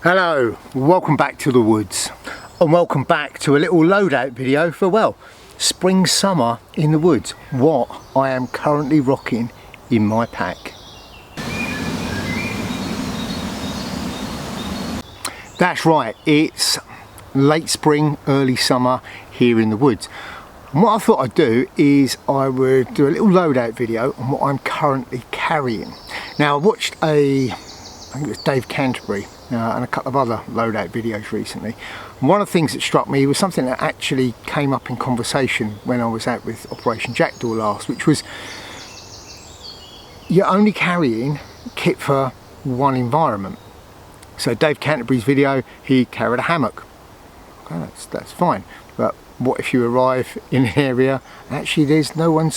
Hello, welcome back to the woods and welcome back to a little loadout video for, well, spring summer in the woods, what I am currently rocking in my pack. That's right, it's late spring, early summer here in the woods. And what I thought I'd do is I would do a little loadout video on what I'm currently carrying. Now I watched I think it was Dave Canterbury and a couple of other loadout videos recently. And one of the things that struck me was something that actually came up in conversation when I was out with Operation Jackdaw last, which was you're only carrying kit for one environment. So Dave Canterbury's video, he carried a hammock. Okay, that's fine. But what if you arrive in an area actually there's nowhere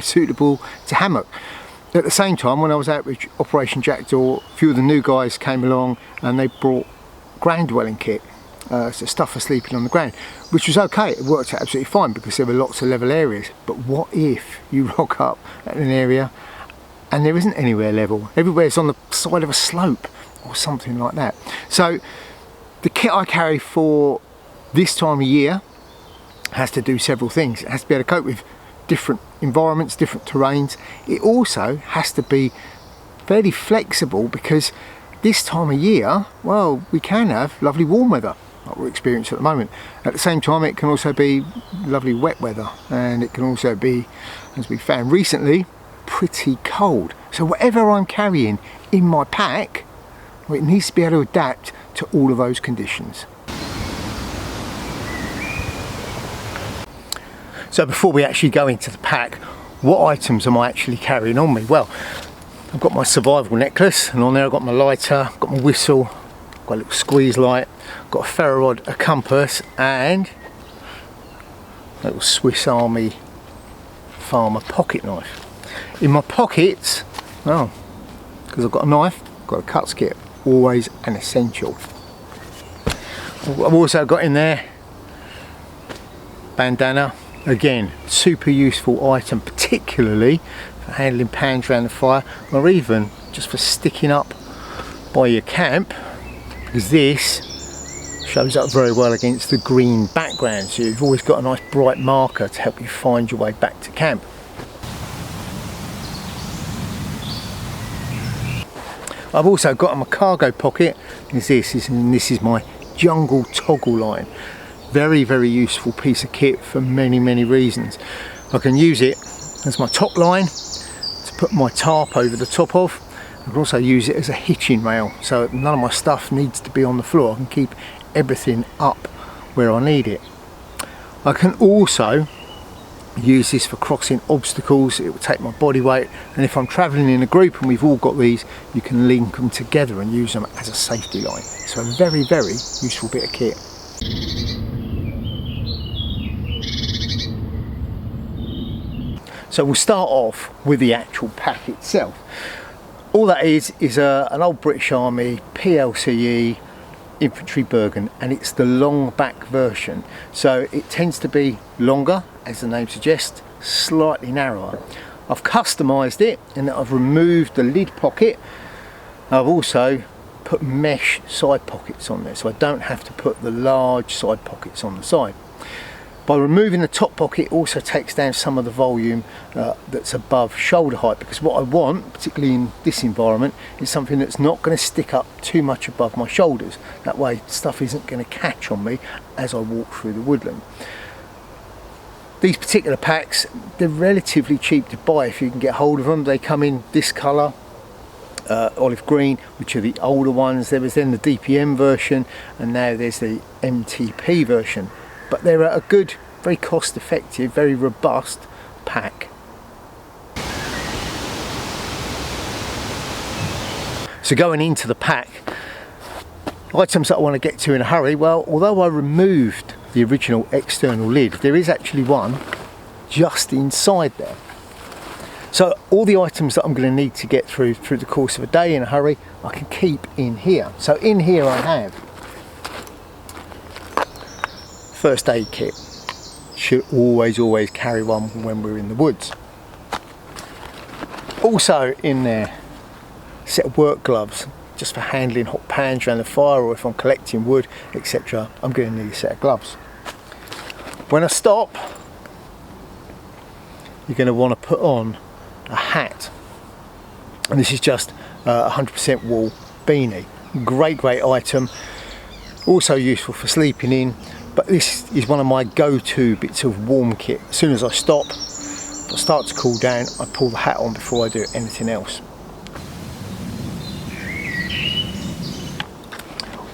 suitable to hammock? At the same time, when I was out with Operation Jackdaw, a few of the new guys came along and they brought ground dwelling kit, so stuff for sleeping on the ground, which was okay. It worked out absolutely fine because there were lots of level areas. But what if you rock up at an area and there isn't anywhere level? Everywhere's on the side of a slope or something like that. So the kit I carry for this time of year has to do several things. It has to be able to cope with different environments, different terrains. It also has to be fairly flexible because this time of year, well, we can have lovely warm weather like we're experiencing at the moment. At the same time, it can also be lovely wet weather, and it can also be, as we found recently, pretty cold. So whatever I'm carrying in my pack, well, it needs to be able to adapt to all of those conditions. So before we actually go into the pack, what items am I actually carrying on me? Well, I've got my survival necklace, and on there I've got my lighter, got my whistle, got a little squeeze light, got a ferro rod, a compass, and a little Swiss Army Farmer pocket knife. In my pockets, well, because I've got a knife, I've got a cuts kit, always an essential. I've also got in there bandana. Again, super useful item, particularly for handling pans around the fire, or even just for sticking up by your camp, because this shows up very well against the green background, so you've always got a nice bright marker to help you find your way back to camp. I've also got in my cargo pocket this is my jungle toggle line. Very, very useful piece of kit for many, many reasons. I can use it as my top line to put my tarp over the top of. I can also use it as a hitching rail, so none of my stuff needs to be on the floor. I can keep everything up where I need it. I can also use this for crossing obstacles. It will take my body weight, and if I'm traveling in a group and we've all got these, you can link them together and use them as a safety line. So a very, very useful bit of kit. So we'll start off with the actual pack itself. All that is an old British Army PLCE infantry Burgen, and it's the long back version. So it tends to be longer, as the name suggests, slightly narrower. I've customised it in that I've removed the lid pocket. I've also put mesh side pockets on there, so I don't have to put the large side pockets on the side. By removing the top pocket, it also takes down some of the volume that's above shoulder height, because what I want, particularly in this environment, is something that's not going to stick up too much above my shoulders. That way stuff isn't going to catch on me as I walk through the woodland. These particular packs, they're relatively cheap to buy if you can get hold of them. They come in this colour, olive green, which are the older ones. There was then the DPM version, and now there's the MTP version. But they're a good, very cost effective, very robust pack. So going into the pack, items that I want to get to in a hurry, well, although I removed the original external lid, there is actually one just inside there. So all the items that I'm going to need to get through the course of a day in a hurry, I can keep in here. So in here I have first aid kit. Should always carry one when we're in the woods. Also in there, set of work gloves, just for handling hot pans around the fire, or if I'm collecting wood, etc., I'm going to need a set of gloves. When I stop, you're going to want to put on a hat, and this is just a 100% wool beanie. Great item, also useful for sleeping in, but this is one of my go-to bits of warm kit. As soon as I stop, if I start to cool down, I pull the hat on before I do anything else.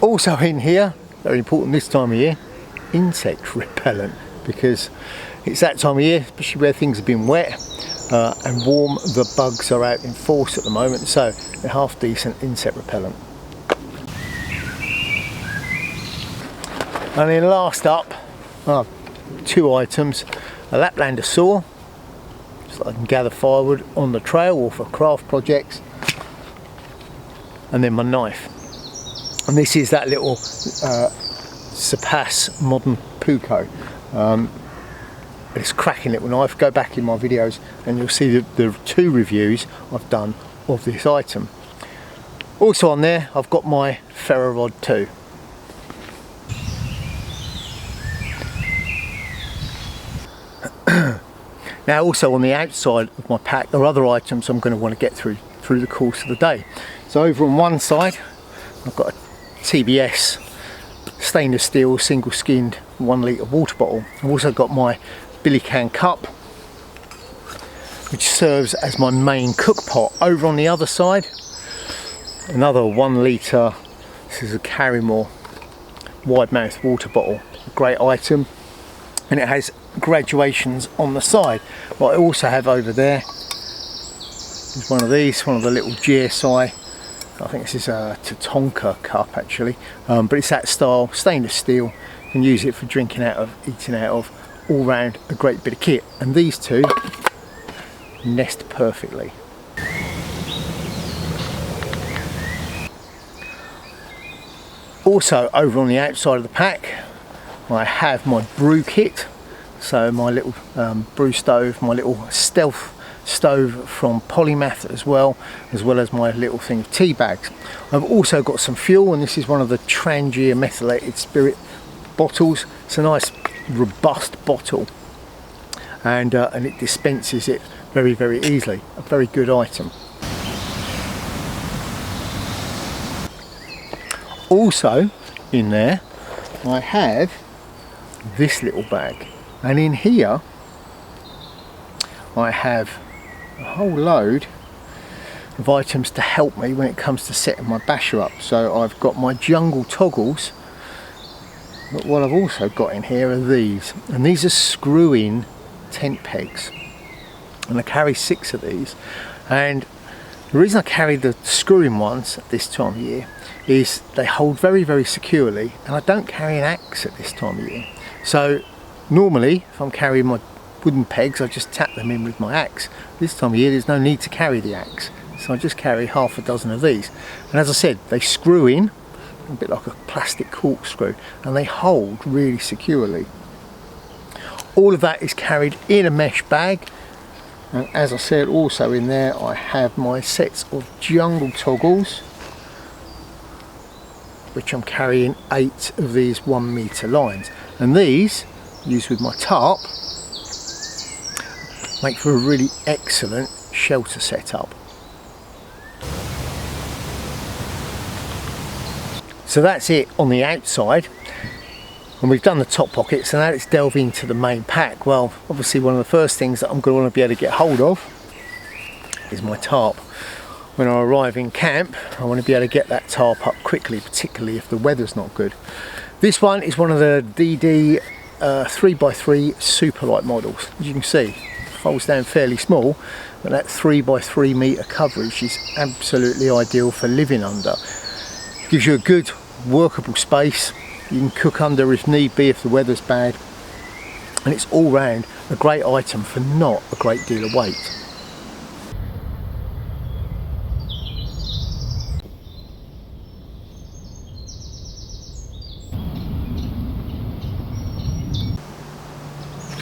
Also in here, very important this time of year, insect repellent, because it's that time of year, especially where things have been wet and warm. The bugs are out in force at the moment, so a half decent insect repellent. And then last up, two items: a Laplander saw, so I can gather firewood on the trail or for craft projects, and then my knife. And this is that little Surpass Modern Puko. It's a cracking little knife. Go back in my videos and you'll see the two reviews I've done of this item. Also on there, I've got my ferro rod too. Now also on the outside of my pack, there are other items I'm going to want to get through the course of the day. So over on one side, I've got a TBS stainless steel single skinned 1 litre water bottle. I've also got my billy can cup, which serves as my main cook pot. Over on the other side, another 1 litre, this is a Carrymore wide mouth water bottle. A great item, and it has graduations on the side. What I also have over there is one of these, one of the little GSI, I think this is a Tatonka cup actually, but it's that style, stainless steel. You can use it for drinking out of, eating out of, all round a great bit of kit. And these two nest perfectly. Also over on the outside of the pack, I have my brew kit. So my little brew stove, my little stealth stove from Polymath as well as my little thing of tea bags. I've also got some fuel, and this is one of the Trangia methylated spirit bottles. It's a nice robust bottle, and it dispenses it very easily. A very good item. Also in there I have this little bag, and in here I have a whole load of items to help me when it comes to setting my basher up. So I've got my jungle toggles, but what I've also got in here are these, and these are screw-in tent pegs, and I carry 6 of these. And the reason I carry the screw-in ones at this time of year is they hold very securely, and I don't carry an axe at this time of year. So normally if I'm carrying my wooden pegs, I just tap them in with my axe. This time of year there's no need to carry the axe, so I just carry half a dozen of these. And as I said, they screw in a bit like a plastic corkscrew, and they hold really securely. All of that is carried in a mesh bag, and as I said, also in there I have my sets of jungle toggles, which I'm carrying 8 of these 1 metre lines, and these, used with my tarp, make for a really excellent shelter setup. So that's it on the outside, and we've done the top pocket, so now let's delve into the main pack. Well, obviously one of the first things that I'm going to want to be able to get hold of is my tarp. When I arrive in camp, I want to be able to get that tarp up quickly, particularly if the weather's not good. This one is one of the DD 3x3 Superlight models. As you can see, folds down fairly small, but that 3x3 metre coverage is absolutely ideal for living under. Gives you a good workable space. You can cook under if need be if the weather's bad, and it's all round a great item for not a great deal of weight.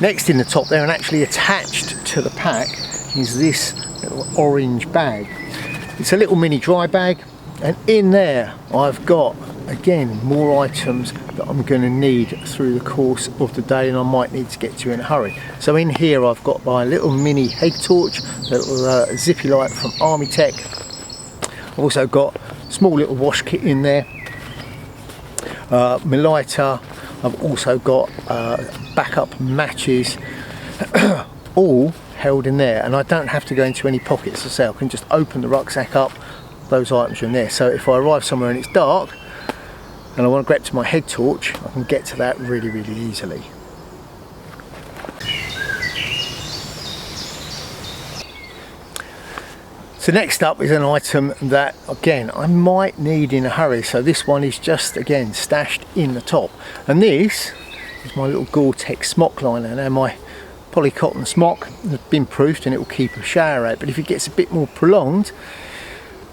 Next in the top there, and actually attached to the pack, is this little orange bag. It's a little mini dry bag. And in there I've got, again, more items that I'm going to need through the course of the day, and I might need to get to in a hurry. So in here I've got my little mini head torch, little zippy light from Army Tech. I've also got a small little wash kit in there, my lighter. I've also got backup matches, all held in there, and I don't have to go into any pockets to say. I can just open the rucksack up, those items are in there. So if I arrive somewhere and it's dark and I want to grab to my head torch, I can get to that really, really easily. So next up is an item that, again, I might need in a hurry. So this one is just, again, stashed in the top. And this is my little Gore-Tex Smok Liner. Now my polycotton smock has been proofed and it will keep a shower out. But if it gets a bit more prolonged,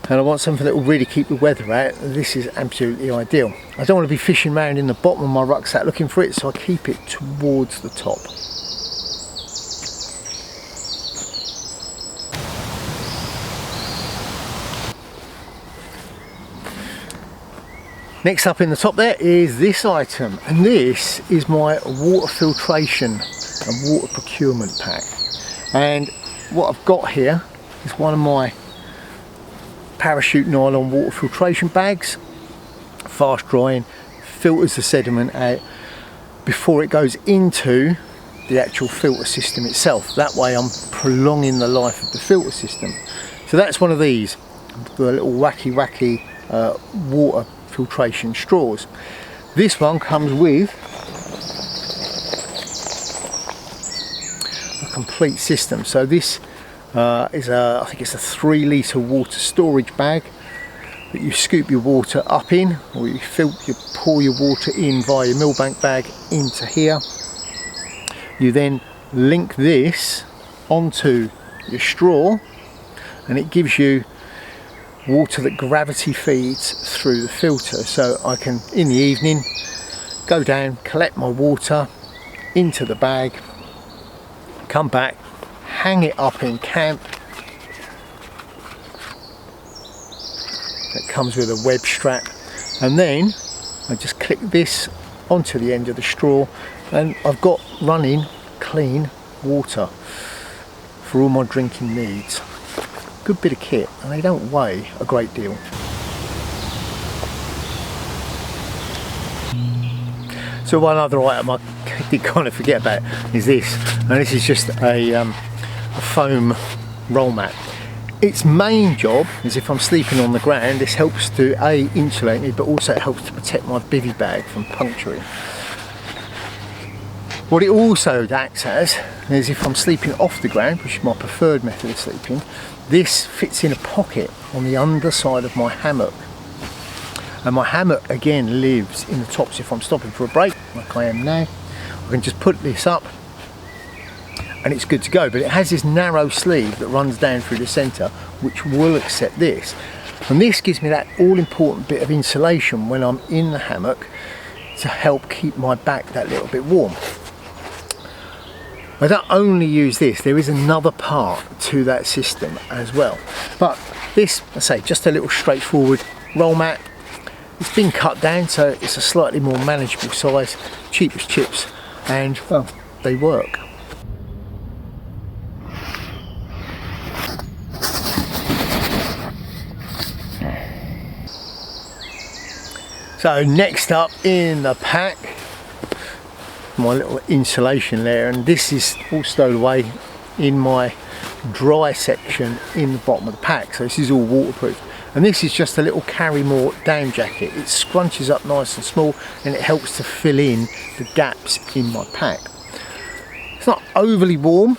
and I want something that will really keep the weather out, this is absolutely ideal. I don't want to be fishing around in the bottom of my rucksack looking for it, so I keep it towards the top. Next up in the top there is this item, and this is my water filtration and water procurement pack. And what I've got here is one of my parachute nylon water filtration bags, fast drying, filters the sediment out before it goes into the actual filter system itself. That way I'm prolonging the life of the filter system. So that's one of these, the little wacky water filtration straws. This one comes with a complete system. So this is I think it's a 3 litre water storage bag that you scoop your water up in, or you pour your water in via your millbank bag into here. You then link this onto your straw, and it gives you water that gravity feeds through the filter. So I can, in the evening, go down, collect my water into the bag, come back, hang it up in camp. It comes with a web strap, and then I just click this onto the end of the straw, and I've got running clean water for all my drinking needs. Good bit of kit, and they don't weigh a great deal. So one other item I did kind of forget about is this, and this is just a foam roll mat. Its main job is, if I'm sleeping on the ground, this helps to A, insulate me, but also it helps to protect my bivy bag from puncturing. What it also acts as is, if I'm sleeping off the ground, which is my preferred method of sleeping, this fits in a pocket on the underside of my hammock. And my hammock again lives in the top, so if I'm stopping for a break, like I am now, I can just put this up and it's good to go. But it has this narrow sleeve that runs down through the centre, which will accept this. And this gives me that all-important bit of insulation when I'm in the hammock to help keep my back that little bit warm. I don't only use this, there is another part to that system as well. But this, I say, just a little straightforward roll mat. It's been cut down, so it's a slightly more manageable size, cheap as chips, and well, they work. So next up in the pack, my little insulation layer, and this is all stowed away in my dry section in the bottom of the pack. So this is all waterproof, and this is just a little carry more down jacket. It scrunches up nice and small, and it helps to fill in the gaps in my pack. It's not overly warm,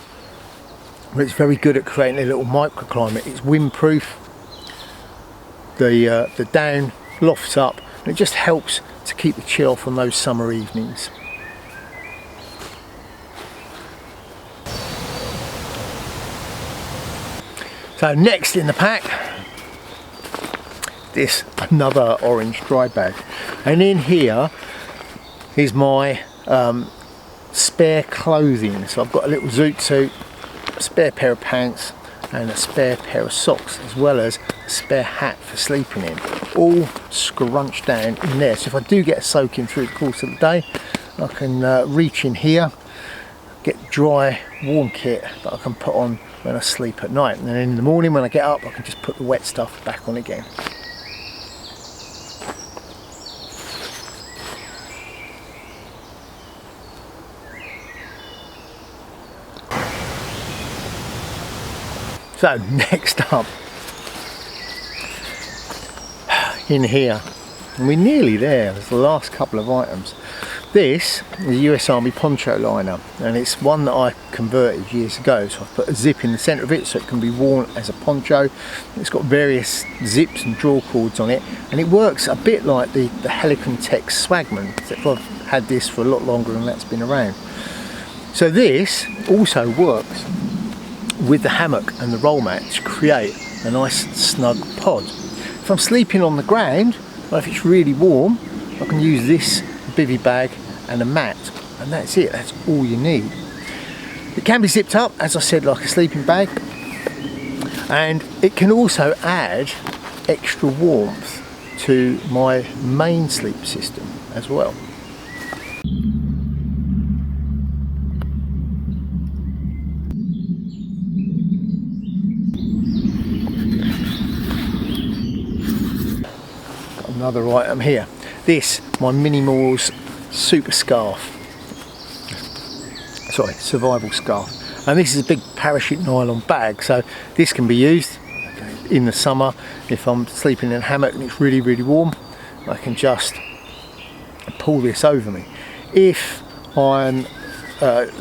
but it's very good at creating a little microclimate. It's windproof, the down lofts up, and it just helps to keep the chill off on those summer evenings. So next in the pack, this another orange dry bag, and in here is my spare clothing. So I've got a little zoot suit, a spare pair of pants, and a spare pair of socks, as well as a spare hat for sleeping in. all scrunched down in there. So if I do get a soaking through the course of the day, I can reach in here, get dry warm kit that I can put on when I sleep at night, and then in the morning when I get up I can just put the wet stuff back on again. So next up, in here, and we're nearly there, there's the last couple of items. This is a US Army Poncho liner, and it's one that I converted years ago, so I've put a zip in the centre of it so it can be worn as a poncho. It's got various zips and draw cords on it, and it works a bit like the Helicon Tech Swagman, except I've had this for a lot longer than that's been around. So this also works with the hammock and the roll mat to create a nice snug pod. If I'm sleeping on the ground, or if it's really warm, I can use this bivy bag and a mat, and that's it, that's all you need. It can be zipped up, as I said, like a sleeping bag, and it can also add extra warmth to my main sleep system as well. Another item here, this, my Minimals super scarf, sorry, survival scarf, and this is a big parachute nylon bag, so this can be used in the summer if I'm sleeping in a hammock and it's really warm. I can just pull this over me. If I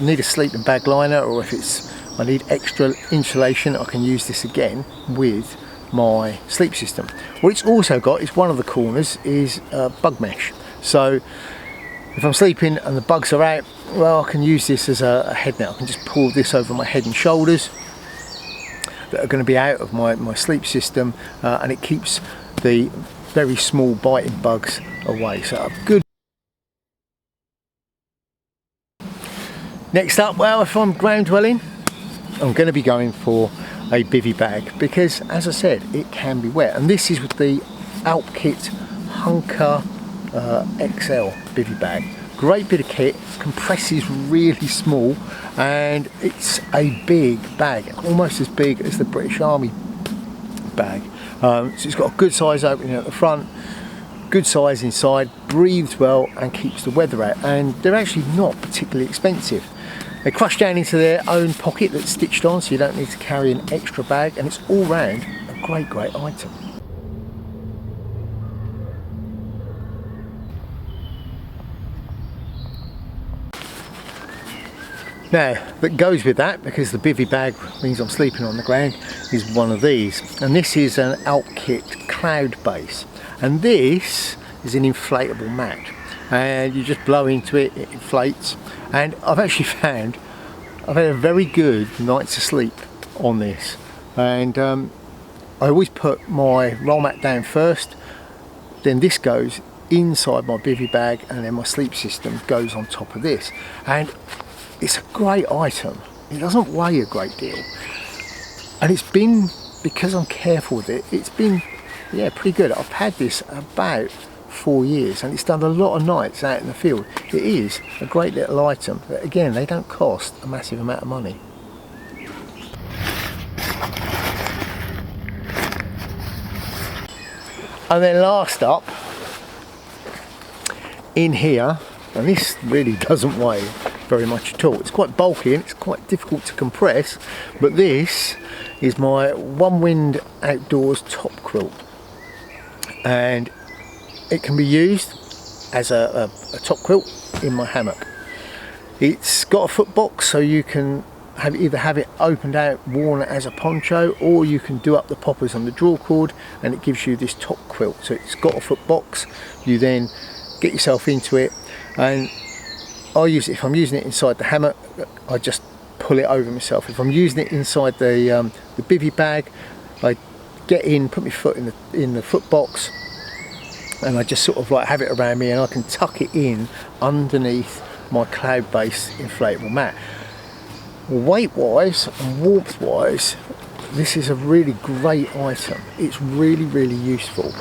need a sleeping bag liner, or if I need extra insulation, I can use this again with my sleep system. What it's also got is one of the corners is bug mesh, so if I'm sleeping and the bugs are out, well, I can use this as a head net. I can just pull this over my head and shoulders that are going to be out of my sleep system, and it keeps the very small biting bugs away. So good. Next up, well, if I'm ground dwelling, I'm going to be going for a bivy bag, because as I said, it can be wet, and this is with the Alpkit Hunker XL bivy bag. Great bit of kit, compresses really small, and it's a big bag, almost as big as the British Army bag. So it's got a good size opening at the front, good size inside, breathes well and keeps the weather out, and they're actually not particularly expensive. They crush down into their own pocket that's stitched on, so you don't need to carry an extra bag, and it's all round a great item. Now, that goes with that, because the bivy bag means I'm sleeping on the ground, is one of these, and this is an Alpkit Cloud Base, and this is an inflatable mat, and you just blow into it, it inflates. And I've actually found I've had a very good night's sleep on this, and I always put my roll mat down first, then this goes inside my bivy bag, and then my sleep system goes on top of this, and it's a great item. It doesn't weigh a great deal, and it's been, because I'm careful with it, it's been, yeah, pretty good. I've had this about 4 years, and it's done a lot of nights out in the field. It is a great little item, but again, they don't cost a massive amount of money. And then last up, in here, and this really doesn't weigh very much at all. It's quite bulky and it's quite difficult to compress, but this is my One Wind Outdoors top quilt, and it can be used as a top quilt in my hammock. It's got a foot box, so you can either have it opened out, worn as a poncho, or you can do up the poppers on the draw cord, and it gives you this top quilt. So it's got a foot box, you then get yourself into it, and I use it, if I'm using it inside the hammock, I just pull it over myself. If I'm using it inside the bivy bag, I get in, put my foot in the foot box, and I just sort of like have it around me, and I can tuck it in underneath my cloud base inflatable mat. Weight wise and warmth wise, this is a really great item. It's really useful.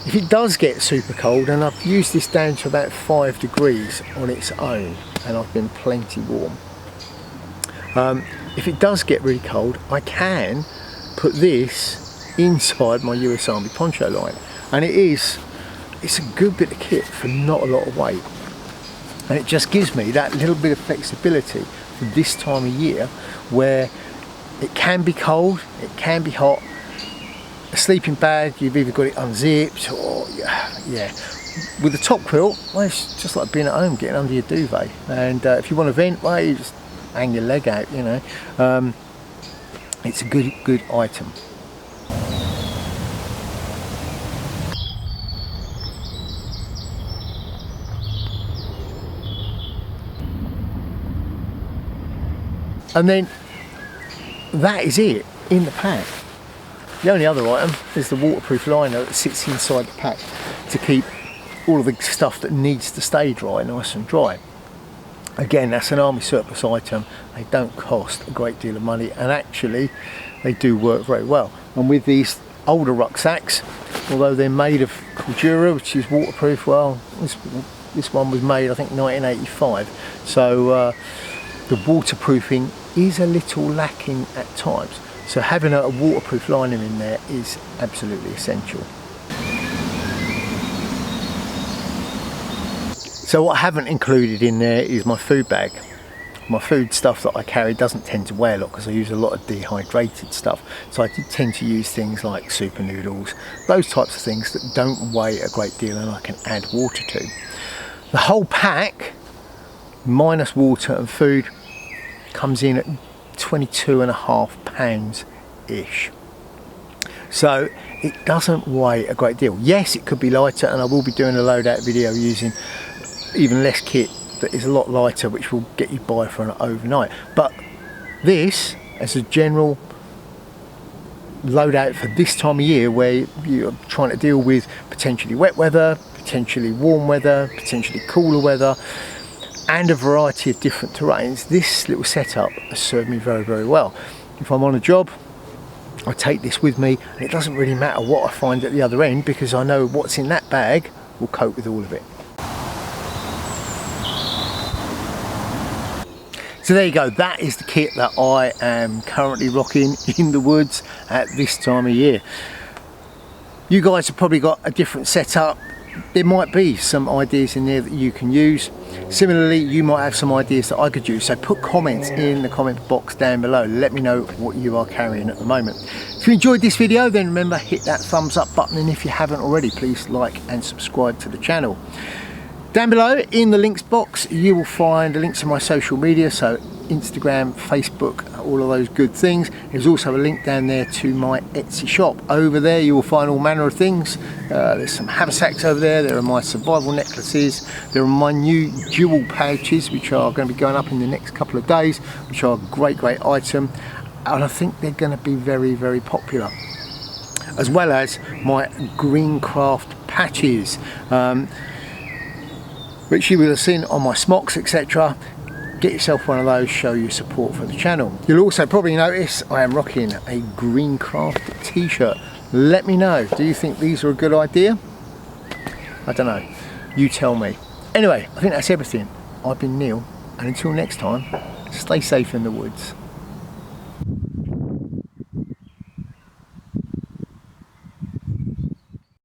If it does get super cold, and I've used this down to about 5 degrees on its own, and I've been plenty warm. If it does get really cold, I can put this inside my US Army poncho line, and it's a good bit of kit for not a lot of weight, and it just gives me that little bit of flexibility for this time of year where it can be cold, it can be hot. A sleeping bag, you've either got it unzipped or yeah. With the top quilt, well, it's just like being at home, getting under your duvet. And if you want to vent, well, you just hang your leg out, you know. It's a good item. And then that is it in the pack. The only other item is the waterproof liner that sits inside the pack to keep all of the stuff that needs to stay dry nice and dry. Again, that's an army surplus item. They don't cost a great deal of money, and actually they do work very well. And with these older rucksacks, although they're made of Cordura, which is waterproof, well, this one was made I think 1985, so the waterproofing is a little lacking at times. So having a waterproof liner in there is absolutely essential. So what I haven't included in there is my food bag. My food stuff that I carry doesn't tend to weigh a lot because I use a lot of dehydrated stuff. So I tend to use things like super noodles, those types of things that don't weigh a great deal and I can add water to. The whole pack, minus water and food, comes in at 22.5 pounds ish. So it doesn't weigh a great deal. Yes, it could be lighter, and I will be doing a loadout video using even less kit that is a lot lighter, which will get you by for an overnight. But this, as a general loadout for this time of year where you're trying to deal with potentially wet weather, potentially warm weather, potentially cooler weather, and a variety of different terrains, this little setup has served me very, very well. If I'm on a job, I take this with me, and it doesn't really matter what I find at the other end because I know what's in that bag will cope with all of it. So there you go, that is the kit that I am currently rocking in the woods at this time of year. You guys have probably got a different setup. There might be some ideas in there that you can use. Similarly, you might have some ideas that I could use, so put comments in the comment box down below. Let me know what you are carrying at the moment. If you enjoyed this video, then remember, hit that thumbs up button, and if you haven't already, please like and subscribe to the channel. Down below in the links box you will find a link to my social media, so Instagram, Facebook, all of those good things. There's also a link down there to my Etsy shop. Over there you will find all manner of things. There's some haversacks over there, there are my survival necklaces, there are my new jewel pouches which are going to be going up in the next couple of days, which are a great item, and I think they're going to be very, very popular. As well as my Greencraft patches, which you will have seen on my smocks, etc. Get yourself one of those, show your support for the channel. You'll also probably notice I am rocking a Greencraft t-shirt. Let me know, do you think these are a good idea? I don't know, you tell me. Anyway, I think that's everything. I've been Neil, and until next time, stay safe in the woods.